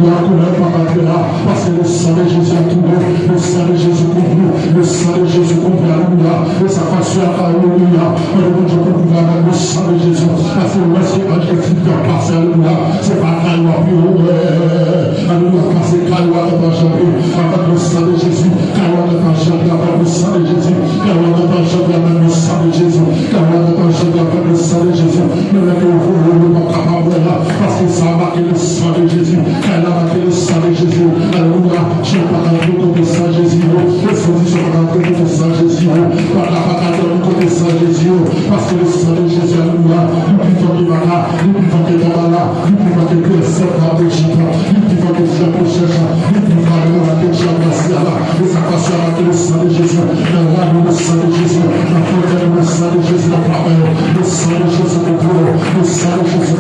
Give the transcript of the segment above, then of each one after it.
Alléluia, couleur par là, parce que le sang de Jésus a tout le sang de Jésus couvre, le sang de Jésus couvre, alléluia, et sa façon, alléluia, alléluia, je peux pouvoir avec le sang de Jésus, parce que moi, c'est un Jésus qui a passé, alléluia, c'est pas Kaloua plus haut, alléluia, parce que Kaloua de Benjamin, avec le sang de Jésus, Kaloua de Benjamin, avec le sang de Jésus, Kaloua de Benjamin, avec le sang de Jésus, Kaloua de Benjamin, avec le sang de Jésus, mais là que vous ne pas capable là, parce que ça a marqué le sang de Jésus, elle a marqué le sang de Jésus, alléluia, je ne parle pas de le sang de Jésus, le physicien parle pas de le sang de Jésus, par la patate de le sang de Jésus, parce que le sang de Jésus, alléluia, nous vivons qui va là, nous vivons qui va là, nous vivons qui est seul dans l'Égypte, nous vivons qui est pour chercher, nous vivons avec la question de là, et ça passe avec le sang de Jésus, le sang de Jésus, la frontière le sang de Jésus, la parole, le sang de Jésus, le sang de Jésus,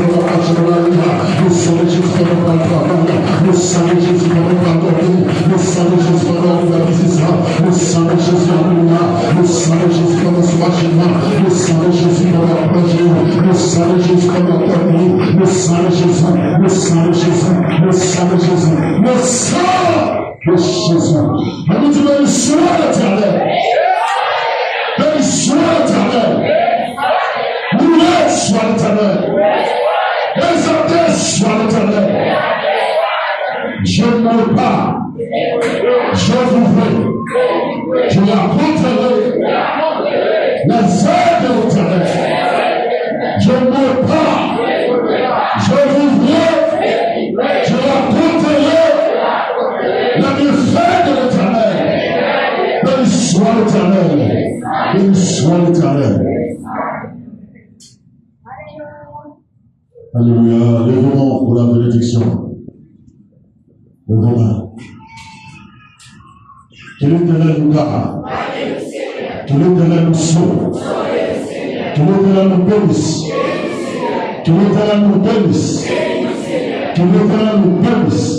le sang de Jésus, le sang de Jésus, le sang de Jésus, le sang de Jésus, le sang de Jésus, alléluia, le sang de Jésus comme un soulagement, le sang de Jésus comme un projet, le sang de Jésus comme un terminé, le sang de Jésus, le sang de Jésus, le sang de Jésus, le sang de Jésus. On dit béni soit l'Éternel, béni soit l'Éternel, loué soit l'Éternel, exalté soit l'Éternel. Je ne veux pas, je vous veux, je raconterai les œuvres de l'Éternel. Je ne veux pas, je vous veux, je raconterai les bienfaits de l'Éternel. Béni soit l'Éternel, béni soit l'Éternel. Alléluia, lèvons pour la bénédiction. Le Romain. Que l'Éternel nous garde. Que l'Éternel nous sauve. Que l'Éternel nous bénisse. Que l'Éternel nous bénisse. Que l'Éternel nous bénisse.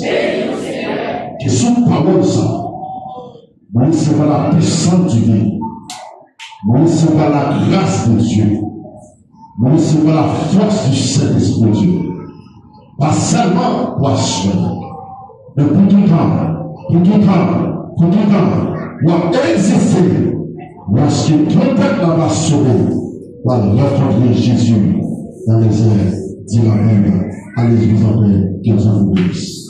Que sous parole ça, nous recevons la puissance divine. Nous recevons la grâce de Dieu. Nous recevons la force du Saint-Esprit de Dieu. Pas seulement pour assurer. Mais pour tout temps, nous exister lorsque tout peuple va sauver par l'enfant Jésus dans les airs, dit la même à l'église en paix, que Dieu vous bénisse.